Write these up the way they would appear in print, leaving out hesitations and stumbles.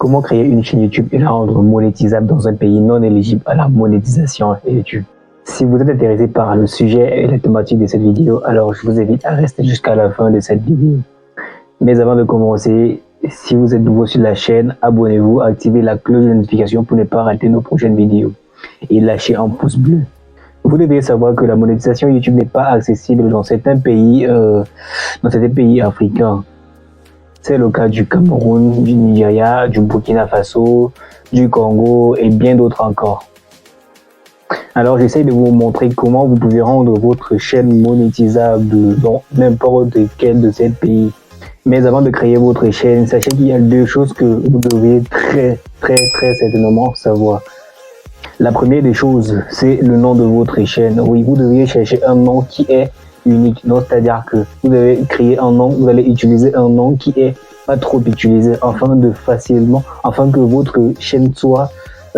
Comment créer une chaîne YouTube et la rendre monétisable dans un pays non éligible à la monétisation YouTube? Si vous êtes intéressé par le sujet et la thématique de cette vidéo, alors je vous invite à rester jusqu'à la fin de cette vidéo. Mais avant de commencer, si vous êtes nouveau sur la chaîne, abonnez-vous, activez la cloche de notification pour ne pas rater nos prochaines vidéos et lâchez un pouce bleu. Vous devez savoir que la monétisation YouTube n'est pas accessible dans certains pays africains. C'est le cas du Cameroun, du Nigeria, du Burkina Faso, du Congo et bien d'autres encore. Alors j'essaie de vous montrer comment vous pouvez rendre votre chaîne monétisable dans n'importe quel de ces pays. Mais avant de créer votre chaîne, sachez qu'il y a deux choses que vous devez très certainement savoir. La première des choses, c'est le nom de votre chaîne. Oui, vous devez chercher un nom qui est unique. C'est-à-dire que vous devez créer un nom, vous allez utiliser un nom qui est pas trop utilisé afin que votre chaîne soit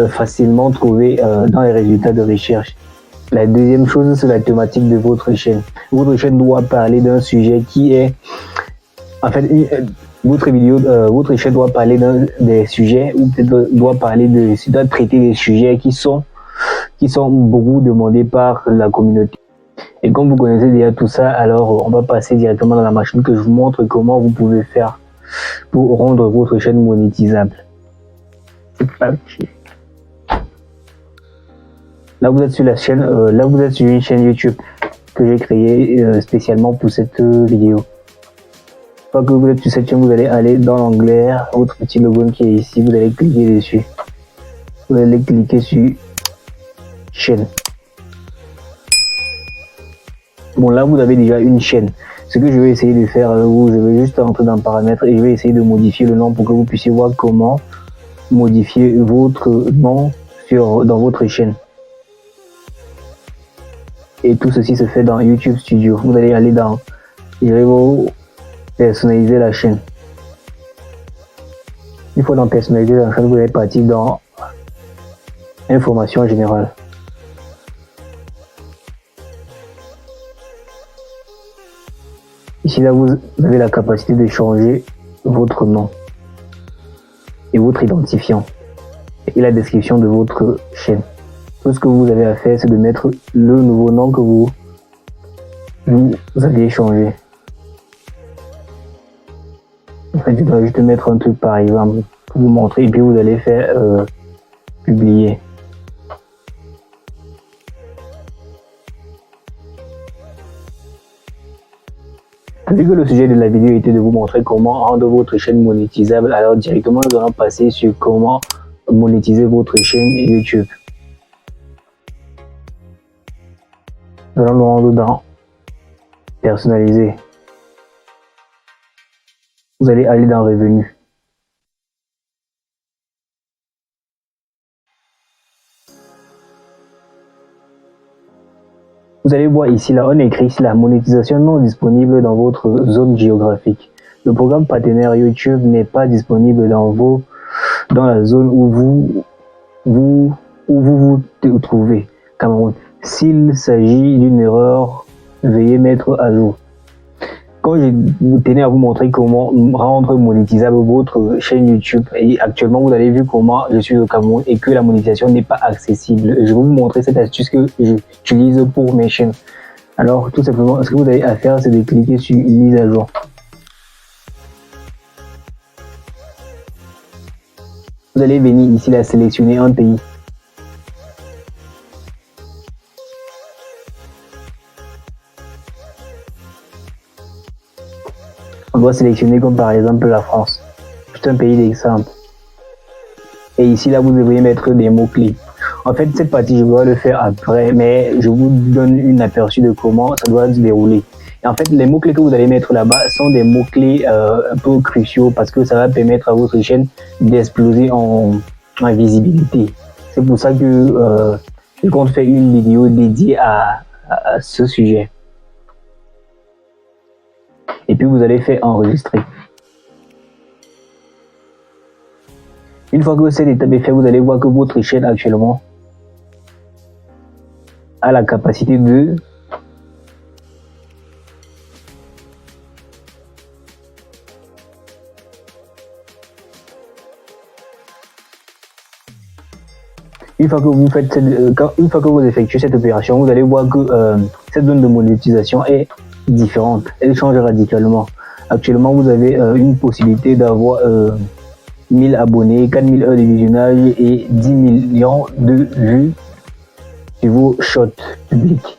facilement trouvée dans les résultats de recherche. La deuxième chose, c'est la thématique de votre chaîne. Votre chaîne doit parler d'un sujet qui est, en fait, votre chaîne doit parler des sujets ou peut-être doit traiter des sujets qui sont beaucoup demandés par la communauté. Et comme vous connaissez déjà tout ça, alors on va passer directement dans la machine que je vous montre comment vous pouvez faire pour rendre votre chaîne monétisable. C'est parti. Là vous êtes sur la chaîne, là vous êtes sur une chaîne YouTube que j'ai créée spécialement pour cette vidéo. Une fois que vous êtes sur cette chaîne, vous allez aller dans l'onglet, votre petit logo qui est ici, vous allez cliquer dessus. Vous allez cliquer sur chaîne. Bon, là vous avez déjà une chaîne. Ce que je vais essayer de faire, je vais juste entrer dans paramètres et je vais essayer de modifier le nom pour que vous puissiez voir comment modifier votre nom dans votre chaîne. Et tout ceci se fait dans YouTube Studio. Vous allez aller dans, je vais vous personnaliser la chaîne. Une fois dans personnaliser la chaîne, vous allez partir dans information générale. Ici là vous avez la capacité de changer votre nom et votre identifiant et la description de votre chaîne. Tout ce que vous avez à faire, c'est de mettre le nouveau nom que vous allez changer. En fait, je dois juste mettre un truc par exemple pour vous montrer et puis vous allez faire publier. Vu que le sujet de la vidéo était de vous montrer comment rendre votre chaîne monétisable, alors directement nous allons passer sur comment monétiser votre chaîne YouTube. Nous allons nous rendre dans personnaliser. Vous allez aller dans revenus. Vous allez voir ici, là, on écrit ici la monétisation non disponible dans votre zone géographique. Le programme partenaire YouTube n'est pas disponible dans la zone où vous trouvez. Cameroun. S'il s'agit d'une erreur, veuillez mettre à jour. Quand je tenais à vous montrer comment rendre monétisable votre chaîne YouTube, et actuellement vous avez vu comment je suis au Cameroun et que la monétisation n'est pas accessible. Je vais vous montrer cette astuce que j'utilise pour mes chaînes. Alors tout simplement, ce que vous avez à faire, c'est de cliquer sur mise à jour. Vous allez venir ici là sélectionner un pays. On doit sélectionner comme par exemple la France. C'est un pays d'exemple. Et ici là vous devriez mettre des mots-clés. En fait cette partie je dois le faire après, mais je vous donne une aperçu de comment ça doit se dérouler. Et en fait les mots-clés que vous allez mettre là-bas sont des mots-clés un peu cruciaux parce que ça va permettre à votre chaîne d'exploser en visibilité. C'est pour ça que je compte faire une vidéo dédiée à ce sujet. Et puis vous allez faire enregistrer. Une fois que cette étape est faite, vous allez voir que votre chaîne actuellement a la capacité de Une fois que vous faites une fois que vous effectuez cette opération, vous allez voir que cette zone de monétisation est différente. Elle change radicalement. Actuellement, vous avez une possibilité d'avoir 1000 abonnés, 4000 heures de visionnage et 10 millions de vues sur vos shorts publics.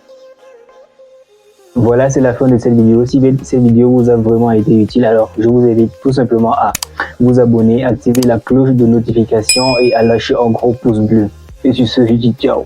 Voilà, c'est la fin de cette vidéo. Si cette vidéo vous a vraiment été utile, alors je vous invite tout simplement à vous abonner, activer la cloche de notification et à lâcher un gros pouce bleu. Et sur ce, je dis ciao.